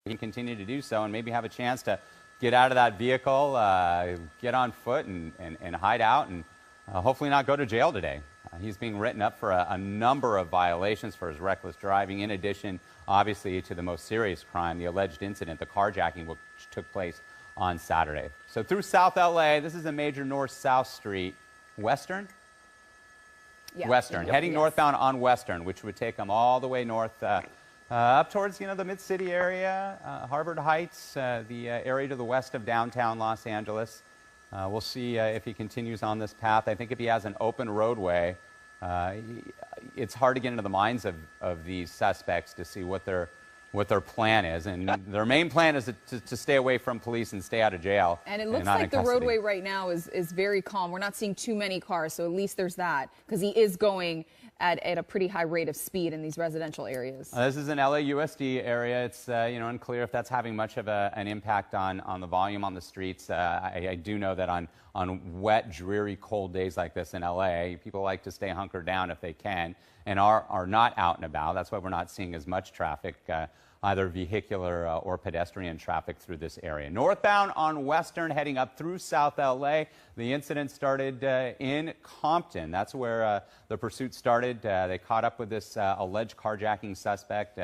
he can continue to do so and maybe have a chance to get out of that vehicle, get on foot and hide out and hopefully not go to jail today. He's being written up for a number of violations for his reckless driving, in addition, obviously, to the most serious crime, the alleged incident, the carjacking, which took place on Saturday. So through South LA, this is a major north-south street. Western? Yeah. Western, heading northbound on Western, which would take them all the way north up towards, the Mid-City area, Harvard Heights, the area to the west of downtown Los Angeles. We'll see if he continues on this path. I think if he has an open roadway, it's hard to get into the minds of these suspects to see what their plan is. And their main plan is to stay away from police and stay out of jail. And it looks like the roadway right now is very calm. We're not seeing too many cars, so at least there's that, because he is going at a pretty high rate of speed in these residential areas. This is an LAUSD area. It's unclear if that's having much of an impact on the volume on the streets. I do know that on wet, dreary, cold days like this in LA, people like to stay hunkered down if they can and are not out and about. That's why we're not seeing as much traffic, either vehicular or pedestrian traffic through this area. Northbound on Western, heading up through South LA. The incident started in Compton. That's where the pursuit started. They caught up with this alleged carjacking suspect,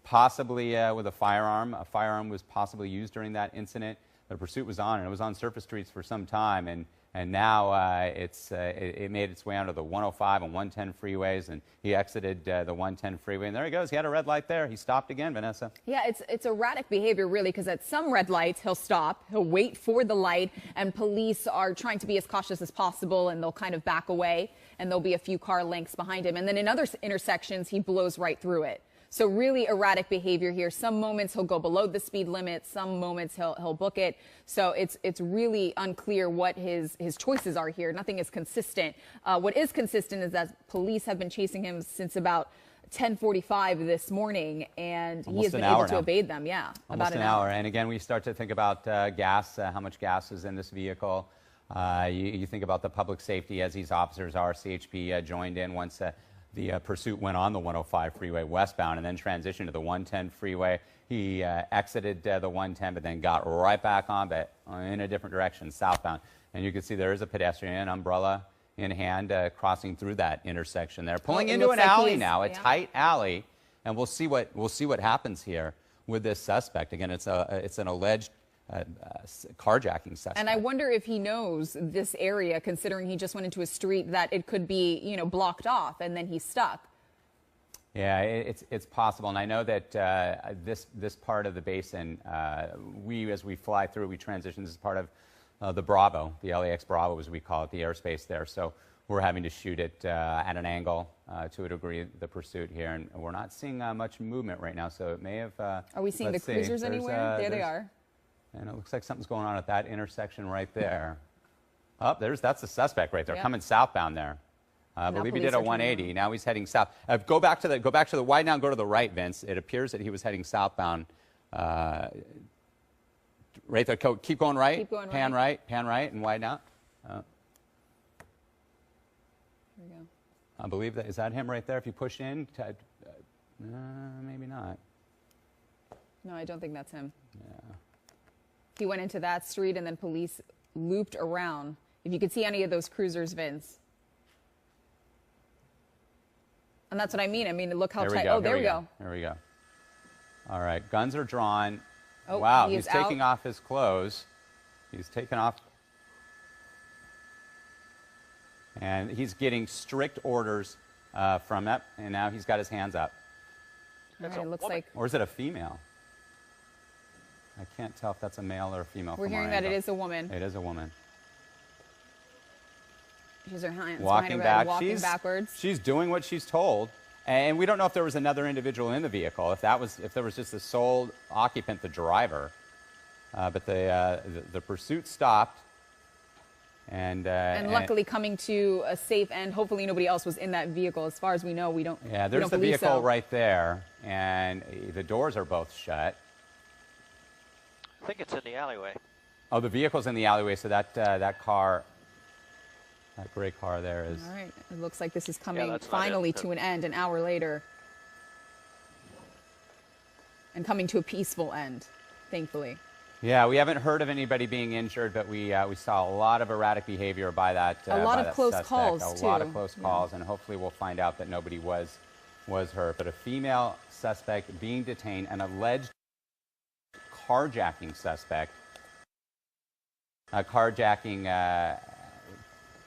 possibly with a firearm. A firearm was possibly used during that incident. The pursuit was on, and it was on surface streets for some time, and now it made its way onto the 105 and 110 freeways, and he exited the 110 freeway, and there he goes. He had a red light there. He stopped again, Vanessa. Yeah, it's erratic behavior, really, because at some red lights, he'll stop, he'll wait for the light, and police are trying to be as cautious as possible, and they'll kind of back away, and there'll be a few car lengths behind him. And then in other intersections, he blows right through it. So really erratic behavior here. Some moments he'll go below the speed limit. Some moments he'll book it. So it's really unclear what his choices are here. Nothing is consistent. What is consistent is that police have been chasing him since about 10:45 this morning, and he has been able to evade them. Yeah, about an hour. And again, we start to think about gas, how much gas is in this vehicle. You think about the public safety as these officers are. CHP joined in once the pursuit went on the 105 freeway westbound and then transitioned to the 110 freeway. He exited the 110, but then got right back on, but in a different direction, southbound. And you can see there is a pedestrian, umbrella in hand, crossing through that intersection there, pulling into an alley now, a tight alley, and we'll see what happens here with this suspect. Again, it's an alleged carjacking suspect. And I wonder if he knows this area, considering he just went into a street that it could be, blocked off, and then he's stuck. Yeah, it's possible, and I know that this part of the basin, as we fly through, we transition. This is part of the Bravo, the LAX Bravo, as we call it, the airspace there. So we're having to shoot it at an angle to a degree, the pursuit here, and we're not seeing much movement right now. So it may have. Are we seeing the cruisers anywhere? There they are. And it looks like something's going on at that intersection right there. Oh, that's the suspect right there, coming southbound there. I believe he did a 180. Now he's heading south. Go back to the wide now. Go to the right, Vince. It appears that he was heading southbound. Right there. Keep going right. Keep going pan right. Pan right, and widen out. There we go. I believe is that him right there. If you push in, maybe not. No, I don't think that's him. Yeah. He went into that street, and then police looped around. If you could see any of those cruisers, Vince. And that's what I mean. Look how tight. Oh, there we go. There we go. All right. Guns are drawn. Oh, wow. He's taking off his clothes. He's taken off. And he's getting strict orders from that. And now he's got his hands up. All right, it looks like. Or is it a female? I can't tell if that's a male or a female. We're hearing that it is a woman. It is a woman. She's her hands walking backwards. She's doing what she's told, and we don't know if there was another individual in the vehicle. If there was just the sole occupant, the driver, but the pursuit stopped, and luckily coming to a safe end. Hopefully nobody else was in that vehicle. As far as we know, we don't. Yeah, there's the vehicle right there, and the doors are both shut. I think it's in the alleyway. Oh, the vehicle's in the alleyway, so that car, that gray car there is. All right. It looks like this is coming finally to an end an hour later. and coming to a peaceful end, thankfully. Yeah, we haven't heard of anybody being injured, but we saw a lot of erratic behavior by that. A lot by of that close suspect. calls, A lot too. of close calls, and hopefully we'll find out that nobody was hurt. But a female suspect being detained, an alleged carjacking suspect. Carjacking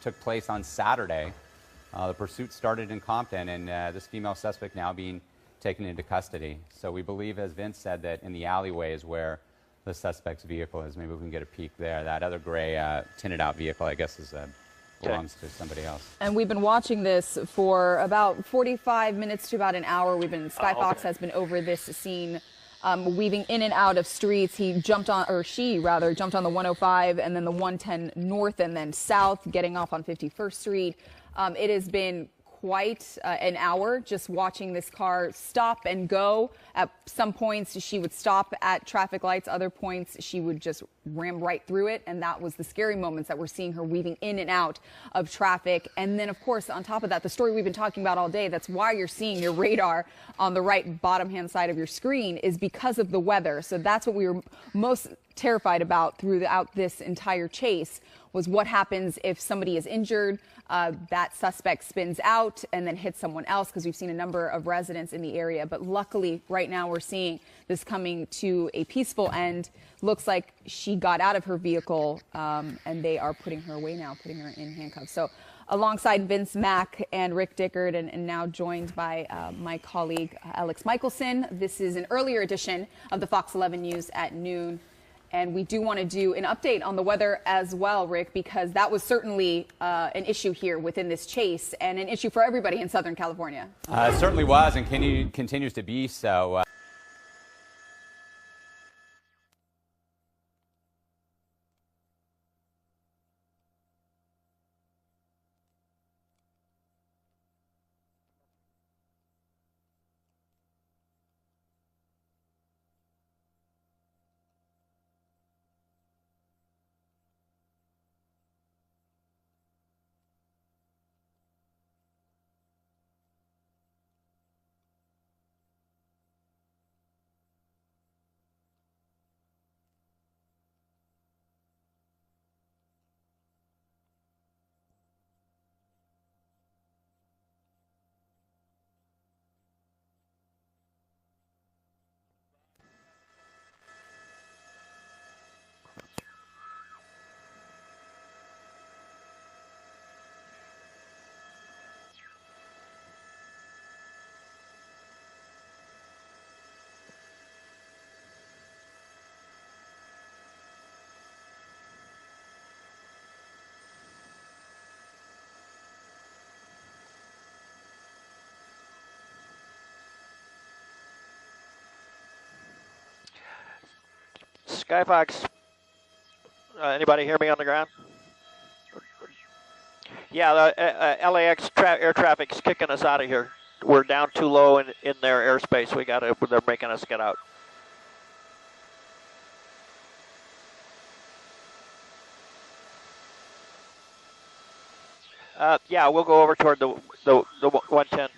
took place on Saturday. The pursuit started in Compton, and this female suspect now being taken into custody. So we believe, as Vince said, that in the alleyway is where the suspect's vehicle is. Maybe we can get a peek there. That other gray tinted out vehicle, I guess, belongs to somebody else. And we've been watching this for about 45 minutes to about an hour. Skyfox has been over this scene, weaving in and out of streets. She jumped on the 105 and then the 110 north and then south, getting off on 51st Street. It has been quite an hour just watching this car stop and go. At some points, she would stop at traffic lights. Other points, she would just ram right through it. And that was the scary moments that we're seeing her weaving in and out of traffic. And then, of course, on top of that, the story we've been talking about all day, that's why you're seeing your radar on the right bottom-hand side of your screen, is because of the weather. So that's what we were most terrified about throughout this entire chase, was what happens if somebody is injured, that suspect spins out and then hits someone else, because we've seen a number of residents in the area. But luckily, right now, we're seeing this coming to a peaceful end. Looks like she got out of her vehicle, and they are putting her away now, putting her in handcuffs. So alongside Vince Mack and Rick Dickard, and now joined by my colleague, Alex Michelson. This is an earlier edition of the Fox 11 News at noon. And we do want to do an update on the weather as well, Rick, because that was certainly an issue here within this chase, and an issue for everybody in Southern California. It certainly was, and continues to be so. Skyfox, anybody hear me on the ground? Yeah, the LAX air traffic's kicking us out of here. We're down too low in their airspace. They're making us get out. Yeah, we'll go over toward the 110.